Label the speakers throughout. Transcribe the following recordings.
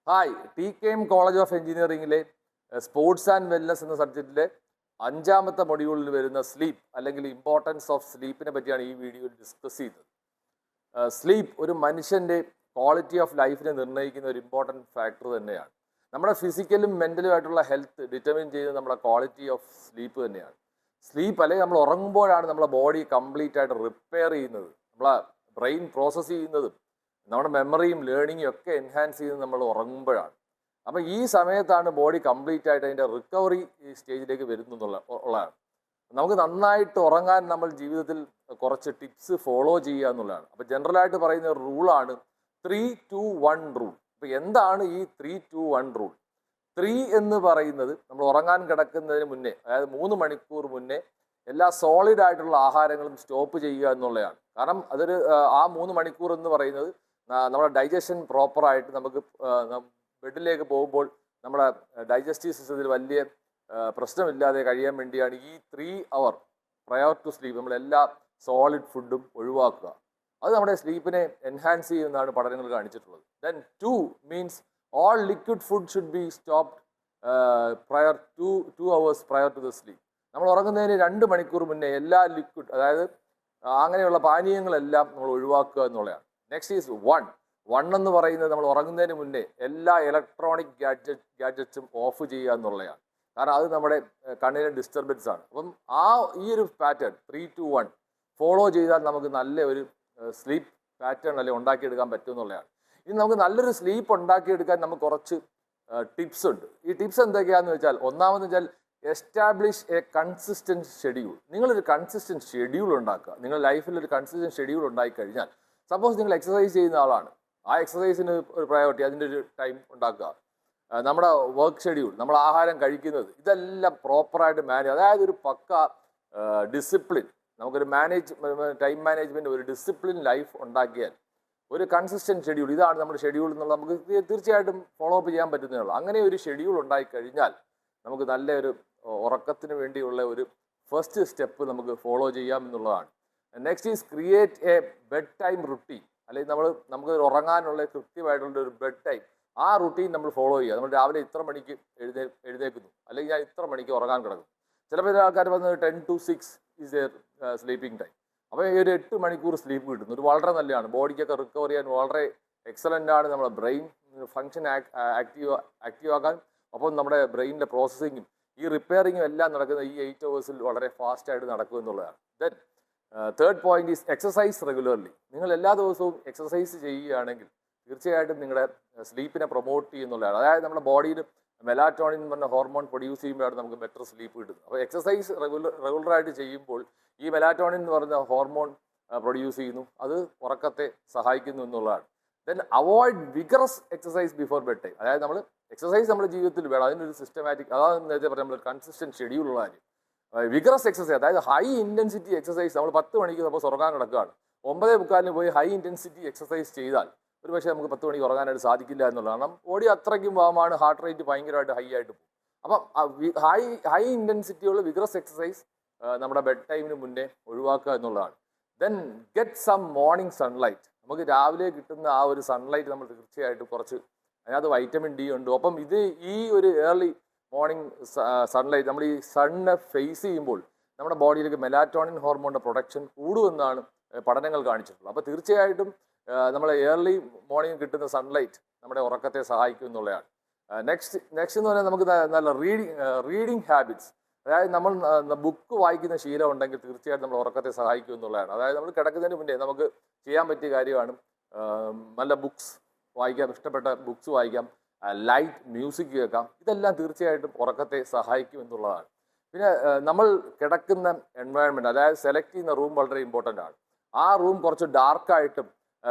Speaker 1: Hi, TKM college of എഞ്ചിനീയറിംഗിലെ sports and wellness എന്ന സബ്ജക്റ്റിലെ 5ാമത്തെ മൊഡ്യൂളിൽ വരുന്ന സ്ലീപ്പ് അല്ലെങ്കിൽ ഇമ്പോർട്ടൻസ് ഓഫ് സ്ലീപ്പിനെ പറ്റിയാണ് ഈ വീഡിയോയിൽ ഡിസ്കസ് ചെയ്തത്. സ്ലീപ്പ് ഒരു മനുഷ്യൻ്റെ ക്വാളിറ്റി ഓഫ് ലൈഫിനെ നിർണ്ണയിക്കുന്ന ഒരു ഇമ്പോർട്ടൻറ്റ് ഫാക്ടർ തന്നെയാണ്. നമ്മുടെ ഫിസിക്കലും മെൻ്റലും ആയിട്ടുള്ള ഹെൽത്ത് ഡിറ്റർമിൻ ചെയ്യുന്നത് നമ്മുടെ ക്വാളിറ്റി ഓഫ് സ്ലീപ്പ് തന്നെയാണ്. സ്ലീപ്പ് അല്ലെങ്കിൽ നമ്മൾ ഉറങ്ങുമ്പോഴാണ് നമ്മുടെ ബോഡി കംപ്ലീറ്റ് ആയിട്ട് റിപ്പയർ ചെയ്യുന്നത്, നമ്മളെ ബ്രെയിൻ പ്രോസസ്സ് ചെയ്യുന്നതും നമ്മുടെ മെമ്മറിയും ലേണിങ്ങും ഒക്കെ എൻഹാൻസ് ചെയ്യുന്നത് നമ്മൾ ഉറങ്ങുമ്പോഴാണ്. അപ്പം ഈ സമയത്താണ് ബോഡി കംപ്ലീറ്റ് ആയിട്ട് അതിൻ്റെ റിക്കവറി സ്റ്റേജിലേക്ക് ഉള്ളതാണ്. നമുക്ക് നന്നായിട്ട് ഉറങ്ങാൻ നമ്മൾ ജീവിതത്തിൽ കുറച്ച് ടിപ്സ് ഫോളോ ചെയ്യുക എന്നുള്ളതാണ്. അപ്പോൾ ജനറലായിട്ട് പറയുന്ന ഒരു റൂളാണ് 3-2-1 റൂൾ. അപ്പോൾ എന്താണ് ഈ 3-2-1 റൂൾ? 3 എന്ന് പറയുന്നത് നമ്മൾ ഉറങ്ങാൻ കിടക്കുന്നതിന് മുന്നേ, അതായത് 3 മണിക്കൂർ മുന്നേ എല്ലാ സോളിഡ് ആയിട്ടുള്ള ആഹാരങ്ങളും സ്റ്റോപ്പ് ചെയ്യുക എന്നുള്ളതാണ്. കാരണം അതൊരു ആ 3 മണിക്കൂർ എന്ന് പറയുന്നത് നമ്മുടെ ഡൈജഷൻ പ്രോപ്പറായിട്ട് നമുക്ക് ബെഡിലേക്ക് പോകുമ്പോൾ നമ്മുടെ ഡൈജസ്റ്റീവ് സിസ്റ്റത്തിൽ വലിയ പ്രശ്നമില്ലാതെ കഴിയാൻ വേണ്ടിയാണ് ഈ 3 hour പ്രയർ ടു സ്ലീപ്പ് നമ്മളെല്ലാ സോളിഡ് ഫുഡും ഒഴിവാക്കുക. അത് നമ്മുടെ സ്ലീപ്പിനെ എൻഹാൻസ് ചെയ്യുന്നതാണ് പഠനങ്ങൾ കാണിച്ചിട്ടുള്ളത്. Then 2 means all liquid food should be stopped prior 2 hours prior to the sleep. നമ്മൾ ഉറങ്ങുന്നതിന് 2 മണിക്കൂർ മുന്നേ എല്ലാ ലിക്വിഡ്, അതായത് അങ്ങനെയുള്ള പാനീയങ്ങളെല്ലാം നമ്മൾ ഒഴിവാക്കുക എന്നുള്ളതാണ്. നെക്സ്റ്റ് ഈസ് 1 എന്ന് പറയുന്നത് നമ്മൾ ഉറങ്ങുന്നതിന് മുന്നേ എല്ലാ ഇലക്ട്രോണിക് ഗാഡ്ജറ്റ്സും ഓഫ് ചെയ്യുക എന്നുള്ളതാണ്. കാരണം അത് നമ്മുടെ കണ്ണിന് ഡിസ്റ്റർബൻസ് ആണ്. അപ്പം ഈ ഒരു പാറ്റേൺ 3-2-1 ഫോളോ ചെയ്താൽ നമുക്ക് നല്ല ഒരു സ്ലീപ്പ് പാറ്റേൺ അല്ലെങ്കിൽ ഉണ്ടാക്കിയെടുക്കാൻ പറ്റും എന്നുള്ളതാണ്. ഇനി നമുക്ക് നല്ലൊരു സ്ലീപ്പ് ഉണ്ടാക്കിയെടുക്കാൻ നമുക്ക് കുറച്ച് ടിപ്സ് ഉണ്ട്. ഈ ടിപ്സ് എന്തൊക്കെയാണെന്ന് വെച്ചാൽ, ഒന്നാമെന്ന് വെച്ചാൽ എസ്റ്റാബ്ലിഷ് എ കൺസിസ്റ്റൻറ്റ് ഷെഡ്യൂൾ. നിങ്ങളൊരു കൺസിസ്റ്റൻറ്റ് ഷെഡ്യൂൾ ഉണ്ടാക്കുക. നിങ്ങൾ ലൈഫിൽ ഒരു കൺസിസ്റ്റൻറ്റ് ഷെഡ്യൂൾ ഉണ്ടാക്കി കഴിഞ്ഞാൽ, സപ്പോസ് നിങ്ങൾ എക്സസൈസ് ചെയ്യുന്ന ആളാണ്, ആ എക്സസൈസിന് ഒരു പ്രയോറിറ്റി, അതിൻ്റെ ഒരു ടൈം ഉണ്ടാക്കുക. നമ്മുടെ വർക്ക് ഷെഡ്യൂൾ, നമ്മൾ ആഹാരം കഴിക്കുന്നത്, ഇതെല്ലാം പ്രോപ്പറായിട്ട് മാനേജ്, അതായത് ഒരു പക്ക ഡിസിപ്ലിൻ, നമുക്കൊരു ടൈം മാനേജ്മെൻറ്റ്, ഒരു ഡിസിപ്ലിൻ ലൈഫ് ഉണ്ടാക്കിയാൽ, ഒരു കൺസിസ്റ്റൻറ്റ് ഷെഡ്യൂൾ, ഇതാണ് നമ്മുടെ ഷെഡ്യൂൾ എന്നുള്ള നമുക്ക് തീർച്ചയായിട്ടും ഫോളോ അപ്പ് ചെയ്യാൻ പറ്റുന്നതാണ്. അങ്ങനെ ഒരു ഷെഡ്യൂൾ ഉണ്ടായിക്കഴിഞ്ഞാൽ നമുക്ക് നല്ലൊരു ഉറക്കത്തിന് വേണ്ടിയുള്ള ഒരു ഫസ്റ്റ് സ്റ്റെപ്പ് നമുക്ക് ഫോളോ ചെയ്യാം എന്നുള്ളതാണ്. Next is create A bed time routine. അല്ലെങ്കിൽ നമുക്ക് ഉറങ്ങാനുള്ള കൃത്യമായിട്ടുള്ള ഒരു ബെഡ് ടൈം, ആ റുട്ടീൻ നമ്മൾ ഫോളോ ചെയ്യുക. നമ്മൾ രാവിലെ ഇത്ര മണിക്ക് എഴുന്നേൽക്കുന്നു, അല്ലെങ്കിൽ ഞാൻ ഇത്ര മണിക്ക് ഉറങ്ങാൻ കിടക്കും. ചിലപ്പോൾ ആൾക്കാർ പറഞ്ഞത് 10 to 6 is A sleeping time. അപ്പോൾ ഈ ഒരു 8 മണിക്കൂർ സ്ലീപ്പ് കിട്ടുന്നു, ഒരു വളരെ നല്ലതാണ്. ബോഡിക്കൊക്കെ റിക്കവർ ചെയ്യാൻ വളരെ എക്സലൻ്റ് ആണ്. നമ്മുടെ ബ്രെയിൻ ഫങ്ഷൻ ആക്റ്റീവ് ആക്കാൻ, ഒപ്പം നമ്മുടെ ബ്രെയിനിൻ്റെ പ്രോസസ്സിങ്ങും ഈ റിപ്പയറിങ്ങും എല്ലാം നടക്കുന്ന ഈ 8 hours വളരെ ഫാസ്റ്റായിട്ട് നടക്കും എന്നുള്ളതാണ്. Then third point is exercise regularly. നിങ്ങൾ എല്ലാ ദിവസവും എക്സസൈസ് ചെയ്യുകയാണെങ്കിൽ തീർച്ചയായിട്ടും നിങ്ങളുടെ സ്ലീപ്പിനെ പ്രൊമോട്ട് ചെയ്യുന്നുള്ളതാണ്. അതായത് നമ്മുടെ ബോഡിയിൽ മെലാറ്റോണിൻ എന്ന് പറഞ്ഞ ഹോർമോൺ പ്രൊഡ്യൂസ് ചെയ്യുമ്പോഴാണ് നമുക്ക് ബെറ്റർ സ്ലീപ്പ് കിട്ടുന്നത്. അപ്പോൾ എക്സസൈസ് റെഗുലറായിട്ട് ചെയ്യുമ്പോൾ ഈ മെലാറ്റോണിൻ എന്ന് പറഞ്ഞ ഹോർമോൺ പ്രൊഡ്യൂസ് ചെയ്യുന്നു, അത് ഉറക്കത്തെ സഹായിക്കുന്നു എന്നുള്ളതാണ്. Then avoid vigorous exercise before bed time. അതായത് നമ്മൾ എക്സസൈസ് നമ്മുടെ ജീവിതത്തിൽ വേണം, അതിനൊരു സിസ്റ്റമാറ്റിക്, അതാണ് നേരത്തെ പറയാം, നമ്മൾ കൺസിസ്റ്റൻറ്റ് ഷെഡ്യൂളുള്ള കാര്യം. വിഗറസ് എക്സസൈസ്, അതായത് ഹൈ ഇൻറ്റൻസിറ്റി എക്സസൈസ്, നമ്മൾ 10 മണിക്ക് സപ്പോസ് ഉറങ്ങാൻ കിടക്കുകയാണ്, 9:45 പോയി ഹൈ ഇൻറ്റൻസിറ്റി എക്സസൈസ് ചെയ്താൽ ഒരു പക്ഷേ നമുക്ക് 10 മണിക്ക് ഉറങ്ങാനായിട്ട് സാധിക്കില്ല എന്നുള്ളതാണ്. കാരണം ബോഡി അത്രയ്ക്കും വാമാണ്, ഹാർട്ട് റേറ്റ് ഭയങ്കരമായിട്ട് ഹൈ ആയിട്ട് പോകും. അപ്പം ഹൈ ഇൻറ്റൻസിറ്റിയുള്ള വിഗറസ് എക്സസൈസ് നമ്മുടെ ബെഡ് ടൈമിന് മുന്നേ ഒഴിവാക്കുക എന്നുള്ളതാണ്. Then get some morning sunlight. നമുക്ക് രാവിലെ കിട്ടുന്ന ആ ഒരു സൺലൈറ്റ് നമ്മൾ തീർച്ചയായിട്ടും കുറച്ച്, അതിനകത്ത് വൈറ്റമിൻ ഡി ഉണ്ട്. ഒപ്പം ഈ ഒരു ഏർലി മോർണിംഗ് സൺലൈറ്റ്, നമ്മൾ ഈ സണ്ണിനെ ഫേസ് ചെയ്യുമ്പോൾ നമ്മുടെ ബോഡിയിലേക്ക് മെലാറ്റോണിൻ ഹോർമോണിൻ്റെ പ്രൊഡക്ഷൻ കൂടുമെന്നാണ് പഠനങ്ങൾ കാണിച്ചിട്ടുള്ളത്. അപ്പോൾ തീർച്ചയായിട്ടും നമ്മൾ ഏർലി മോർണിംഗ് കിട്ടുന്ന സൺലൈറ്റ് നമ്മുടെ ഉറക്കത്തെ സഹായിക്കും എന്നുള്ളതാണ്. നെക്സ്റ്റ് എന്ന് പറഞ്ഞാൽ നമുക്ക് നല്ല റീഡിങ് ഹാബിറ്റ്സ്, അതായത് നമ്മൾ ബുക്ക് വായിക്കുന്ന ശീലം ഉണ്ടെങ്കിൽ തീർച്ചയായിട്ടും നമ്മൾ ഉറക്കത്തെ സഹായിക്കും എന്നുള്ളതാണ്. അതായത് നമ്മൾ കിടക്കുന്നതിന് മുന്നേ നമുക്ക് ചെയ്യാൻ പറ്റിയ കാര്യമാണ് നല്ല ബുക്സ് വായിക്കാം, ഇഷ്ടപ്പെട്ട ബുക്സ് വായിക്കാം, ലൈറ്റ് മ്യൂസിക് കേൾക്കാം. ഇതെല്ലാം തീർച്ചയായിട്ടും ഉറക്കത്തെ സഹായിക്കും എന്നുള്ളതാണ്. പിന്നെ നമ്മൾ കിടക്കുന്ന എൻവയൺമെൻറ്റ്, അതായത് സെലക്ട് ചെയ്യുന്ന റൂം വളരെ ഇമ്പോർട്ടൻ്റ് ആണ്. ആ റൂം കുറച്ച് ഡാർക്കായിട്ടും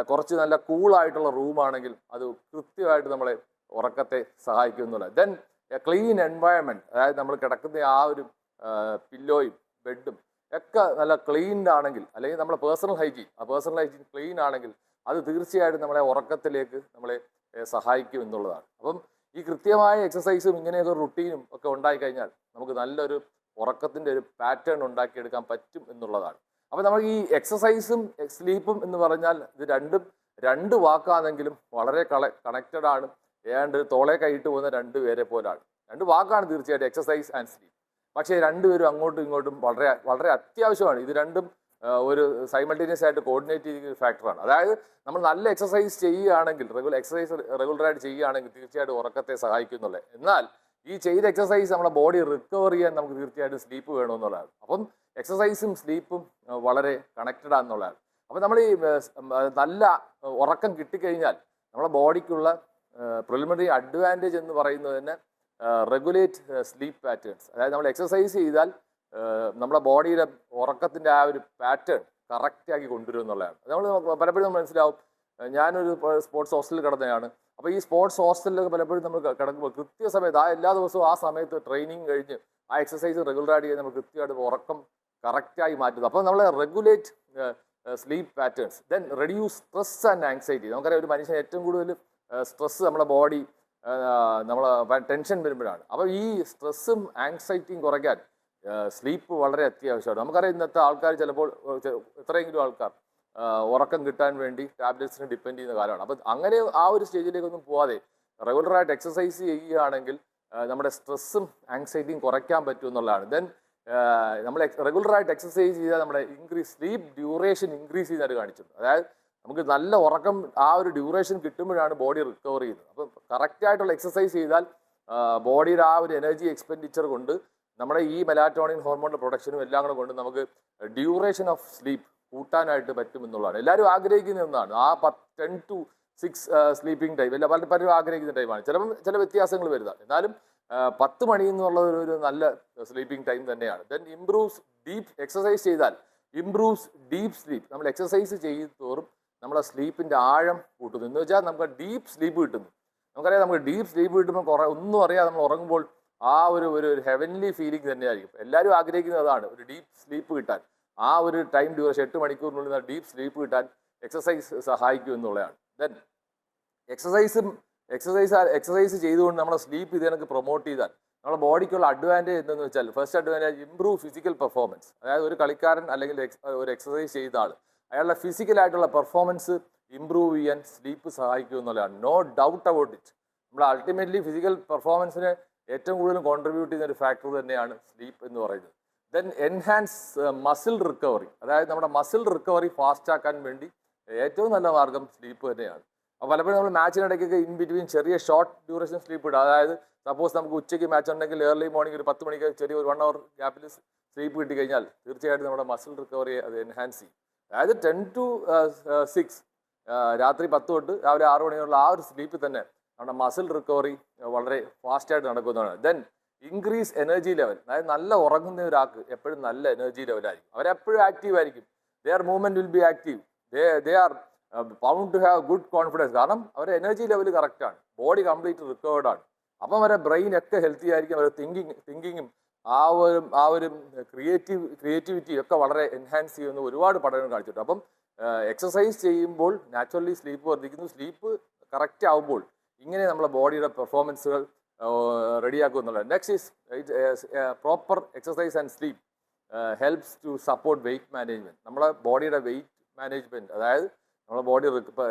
Speaker 1: കുറച്ച് നല്ല കൂളായിട്ടുള്ള റൂമാണെങ്കിൽ അത് കൃത്യമായിട്ട് നമ്മളെ ഉറക്കത്തെ സഹായിക്കും എന്നുള്ളത്. ദെൻ എ ക്ലീൻ എൻവയൺമെൻറ്റ്, അതായത് നമ്മൾ കിടക്കുന്ന ആ ഒരു പില്ലോയും ബെഡും ഒക്കെ നല്ല ക്ലീൻഡ് ആണെങ്കിൽ, അല്ലെങ്കിൽ നമ്മുടെ പേഴ്സണൽ ഹൈജീൻ ക്ലീൻ ആണെങ്കിൽ അത് തീർച്ചയായിട്ടും നമ്മളെ ഉറക്കത്തിലേക്ക് നമ്മളെ സഹായിക്കും എന്നുള്ളതാണ്. അപ്പം ഈ കൃത്യമായ എക്സസൈസും ഇങ്ങനെയൊക്കെ റുട്ടീനും ഒക്കെ ഉണ്ടായിക്കഴിഞ്ഞാൽ നമുക്ക് നല്ലൊരു ഉറക്കത്തിൻ്റെ ഒരു പാറ്റേൺ ഉണ്ടാക്കിയെടുക്കാൻ പറ്റും എന്നുള്ളതാണ്. അപ്പോൾ നമ്മൾ ഈ എക്സസൈസും സ്ലീപ്പും എന്ന് പറഞ്ഞാൽ ഇത് രണ്ടും രണ്ട് വാക്കാണെങ്കിലും വളരെ കണക്റ്റഡ് ആണ്. ഏതാണ്ട് തോളെ കൈയിട്ട് പോകുന്ന രണ്ടുപേരെ പോലാണ്. രണ്ട് വാക്കാണ് തീർച്ചയായിട്ടും എക്സസൈസ് ആൻഡ് സ്ലീപ്പ്. പക്ഷേ രണ്ടുപേരും അങ്ങോട്ടും ഇങ്ങോട്ടും വളരെ വളരെ അത്യാവശ്യമാണ്. ഇത് രണ്ടും ഒരു സൈമൾട്ടേനിയസ് ആയിട്ട് കോർഡിനേറ്റ് ചെയ്യുന്ന ഒരു ഫാക്ടറാണ്. അതായത് നമ്മൾ നല്ല എക്സസൈസ് ചെയ്യുകയാണെങ്കിൽ, റെഗുലറായിട്ട് ചെയ്യുകയാണെങ്കിൽ തീർച്ചയായിട്ടും ഉറക്കത്തെ സഹായിക്കുന്നുള്ളത്. എന്നാൽ ഈ ചെയ്ത എക്സസൈസ് നമ്മുടെ ബോഡി റിക്കവർ ചെയ്യാൻ നമുക്ക് തീർച്ചയായിട്ടും സ്ലീപ്പ് വേണമെന്നുള്ളതാണ്. അപ്പം എക്സസൈസും സ്ലീപ്പും വളരെ കണക്റ്റഡ് ആണെന്നുള്ളതാണ്. അപ്പം നമ്മൾ ഈ നല്ല ഉറക്കം കിട്ടിക്കഴിഞ്ഞാൽ നമ്മുടെ ബോഡിക്കുള്ള പ്രിലിമിനറി അഡ്വാൻറ്റേജ് എന്ന് പറയുന്നത് തന്നെ റെഗുലേറ്റ് സ്ലീപ്പ് പാറ്റേൺസ്. അതായത് നമ്മൾ എക്സസൈസ് ചെയ്താൽ നമ്മുടെ ബോഡിയുടെ ഉറക്കത്തിൻ്റെ ആ ഒരു പാറ്റേൺ കറക്റ്റാക്കി കൊണ്ടുവരും എന്നുള്ളതാണ്. നമ്മൾ പലപ്പോഴും നമ്മൾ മനസ്സിലാവും, ഞാനൊരു സ്പോർട്സ് ഹോസ്റ്റലിൽ കിടന്നതാണ്. അപ്പോൾ ഈ സ്പോർട്സ് ഹോസ്റ്റലിലൊക്കെ പലപ്പോഴും നമ്മൾ കിടക്കുമ്പോൾ കൃത്യസമയത്ത് എല്ലാ ദിവസവും ആ സമയത്ത് ട്രെയിനിങ് കഴിഞ്ഞ് ആ എക്സസൈസ് റെഗുലറായിട്ട് ചെയ്ത് നമ്മൾ കൃത്യമായിട്ട് ഉറക്കം കറക്റ്റായി മാറ്റുന്നു. അപ്പോൾ നമ്മൾ regulate sleep patterns, then reduce stress and anxiety. നമുക്കറിയാം ഒരു മനുഷ്യൻ ഏറ്റവും കൂടുതൽ സ്ട്രെസ് നമ്മുടെ ബോഡി ടെൻഷൻ വരുമ്പോഴാണ്. അപ്പോൾ ഈ സ്ട്രെസ്സും ആങ്സൈറ്റിയും കുറയ്ക്കാൻ സ്ലീപ്പ് വളരെ അത്യാവശ്യമാണ്. നമുക്കറിയാം ഇന്നത്തെ ആൾക്കാർ ചിലപ്പോൾ എത്രയെങ്കിലും ആൾക്കാർ ഉറക്കം കിട്ടാൻ വേണ്ടി ടാബ്ലറ്റ്സിന് ഡിപ്പെൻഡ് ചെയ്യുന്ന കാലമാണ്. അപ്പം അങ്ങനെ ആ ഒരു സ്റ്റേജിലേക്കൊന്നും പോവാതെ റെഗുലറായിട്ട് എക്സസൈസ് ചെയ്യുകയാണെങ്കിൽ നമ്മുടെ സ്ട്രെസ്സും ആങ്സൈറ്റിയും കുറയ്ക്കാൻ പറ്റും എന്നുള്ളതാണ്. ദെൻ നമ്മൾ റെഗുലറായിട്ട് എക്സസൈസ് ചെയ്താൽ നമ്മുടെ സ്ലീപ്പ് ഡ്യൂറേഷൻ ഇൻക്രീസ് ചെയ്യുന്നതായിട്ട് കാണിച്ചിട്ടുണ്ട്. അതായത് നമുക്ക് നല്ല ഉറക്കം ആ ഒരു ഡ്യൂറേഷൻ കിട്ടുമ്പോഴാണ് ബോഡി റിക്കവർ ചെയ്യുന്നത്. അപ്പം കറക്റ്റായിട്ടുള്ള എക്സസൈസ് ചെയ്താൽ ബോഡിയുടെ ആ ഒരു എനർജി എക്സ്പെൻഡിച്ചർ കൊണ്ട് നമ്മുടെ ഈ മെലാറ്റോണിൻ ഹോർമോണിൻ്റെ പ്രൊഡക്ഷനും എല്ലാം കൂടെ കൊണ്ട് നമുക്ക് ഡ്യൂറേഷൻ ഓഫ് സ്ലീപ്പ് കൂട്ടാനായിട്ട് പറ്റും എന്നുള്ളതാണ്. എല്ലാവരും ആഗ്രഹിക്കുന്ന ഒന്നാണ് ആ 10 to 6 സ്ലീപ്പിംഗ് ടൈം. പലരും ആഗ്രഹിക്കുന്ന ടൈമാണ്. ചില വ്യത്യാസങ്ങൾ വരുന്നതാണ്. എന്നാലും 10 മണി എന്നുള്ള ഒരു നല്ല സ്ലീപ്പിംഗ് ടൈം തന്നെയാണ്. ദെൻ ഇംപ്രൂവ്സ് ഡീപ്പ് എക്സസൈസ് ചെയ്താൽ ഇംപ്രൂവ്സ് ഡീപ്പ് സ്ലീപ്പ്. നമ്മൾ എക്സസൈസ് ചെയ്യുന്നതോറും നമ്മളെ സ്ലീപ്പിൻ്റെ ആഴം കൂട്ടുന്നു. എന്ന് വെച്ചാൽ നമുക്ക് ഡീപ്പ് സ്ലീപ്പ് കിട്ടുന്നു. നമുക്കറിയാം, നമുക്ക് ഡീപ്പ് സ്ലീപ്പ് കിട്ടുമ്പോൾ ഒന്നും അറിയാതെ നമ്മൾ ഉറങ്ങുമ്പോൾ ആ ഒരു ഹെവൻലി ഫീലിംഗ് തന്നെയായിരിക്കും. എല്ലാവരും ആഗ്രഹിക്കുന്നത് അതാണ്, ഒരു ഡീപ്പ് സ്ലീപ്പ് കിട്ടാൻ. ആ ഒരു ടൈം ഡ്യൂറേഷൻ 8 മണിക്കൂറിനുള്ളിൽ ഡീപ്പ് സ്ലീപ്പ് കിട്ടാൻ എക്സസൈസ് സഹായിക്കും എന്നുള്ളതാണ്. ദെൻ എക്സസൈസ് ചെയ്തുകൊണ്ട് നമ്മുടെ സ്ലീപ്പ് ഇതിനൊക്കെ പ്രൊമോട്ട് ചെയ്താൽ നമ്മുടെ ബോഡിക്കുള്ള അഡ്വാൻറ്റേജ് എന്തെന്ന് വെച്ചാൽ, first advantage improve physical performance. അതായത് ഒരു കളിക്കാരൻ അല്ലെങ്കിൽ ഒരു എക്സസൈസ് ചെയ്ത ആൾ അയാളുടെ ഫിസിക്കലായിട്ടുള്ള പെർഫോമൻസ് ഇംപ്രൂവ് ചെയ്യാൻ സ്ലീപ്പ് സഹായിക്കും എന്നുള്ളതാണ്. No doubt about it. നമ്മൾ അൾട്ടിമേറ്റ്ലി ഫിസിക്കൽ പെർഫോമൻസിന് ഏറ്റവും കൂടുതൽ കോൺട്രിബ്യൂട്ട് ചെയ്യുന്ന ഒരു ഫാക്ടർ തന്നെയാണ് സ്ലീപ്പ് എന്ന് പറയുന്നത്. Then enhance muscle recovery. അതായത് നമ്മുടെ മസിൽ റിക്കവറി ഫാസ്റ്റ് ആക്കാൻ വേണ്ടി ഏറ്റവും നല്ല മാർഗം സ്ലീപ്പ് തന്നെയാണ്. അപ്പോൾ പലപ്പോഴും നമ്മൾ മാച്ചിനിടയ്ക്കൊക്കെ ഇൻ ബിറ്റ്വീൻ ചെറിയ ഷോർട്ട് ഡ്യൂറേഷൻ സ്ലീപ്പ് ഇടുക. അതായത് സപ്പോസ് നമുക്ക് ഉച്ചയ്ക്ക് മാച്ച് ഉണ്ടെങ്കിൽ ഏർലി മോർണിംഗ് ഒരു 10 മണിക്ക് ചെറിയ ഒരു 1 hour ഗ്യാപ്പിൽ സ്ലീപ്പ് കിട്ടിക്കഴിഞ്ഞാൽ തീർച്ചയായിട്ടും നമ്മുടെ മസിൽ റിക്കവറിയെ അത് എൻഹാൻസ് ചെയ്യും. അതായത് 10 to 6 രാത്രി 10 തൊട്ട് രാവിലെ 6 മണിയുള്ള ആ ഒരു സ്ലീപ്പ് തന്നെ നമ്മുടെ മസിൽ റിക്കവറി വളരെ ഫാസ്റ്റായിട്ട് നടക്കുന്നതാണ്. Then increase energy level. അതായത് നല്ല ഉറങ്ങുന്ന ഒരാൾക്ക് എപ്പോഴും നല്ല എനർജി ലെവലായിരിക്കും. അവരെപ്പോഴും ആക്റ്റീവ് ആയിരിക്കും. Their movement will be active. They are bound to have good confidence. കാരണം അവരുടെ എനർജി ലെവൽ കറക്റ്റാണ്, ബോഡി കംപ്ലീറ്റ് റിക്കവേർഡാണ്. അപ്പം അവരുടെ ബ്രെയിൻ ഒക്കെ ഹെൽത്തി ആയിരിക്കും. അവരുടെ തിങ്കിങ്ങും ആ ഒരു ക്രിയേറ്റിവിറ്റി ഒക്കെ വളരെ എൻഹാൻസ് ചെയ്യുന്ന ഒരുപാട് പഠനങ്ങൾ കാണിച്ചിട്ടുണ്ട്. അപ്പം എക്സസൈസ് ചെയ്യുമ്പോൾ നാച്ചുറലി സ്ലീപ്പ് വർദ്ധിക്കുന്നു. സ്ലീപ്പ് കറക്റ്റ് ആവുമ്പോൾ ഇങ്ങനെ നമ്മളെ ബോഡിയുടെ പെർഫോമൻസുകൾ റെഡിയാക്കും എന്നുള്ളത്. Next is proper exercise and sleep helps to support weight management. നമ്മളെ ബോഡിയുടെ വെയിറ്റ് മാനേജ്മെൻറ്റ്, അതായത് നമ്മളെ ബോഡി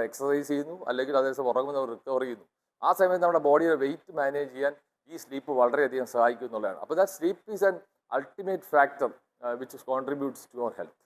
Speaker 1: എക്സസൈസ് ചെയ്യുന്നു അല്ലെങ്കിൽ അതേസമയം ഉറങ്ങുന്നവർ റിക്കവർ ചെയ്യുന്നു. ആ സമയത്ത് നമ്മുടെ ബോഡിയുടെ വെയിറ്റ് മാനേജ് ചെയ്യാൻ ഈ സ്ലീപ്പ് വളരെയധികം സഹായിക്കും എന്നുള്ളതാണ്. അപ്പോൾ that sleep is an ultimate factor which contributes to your health.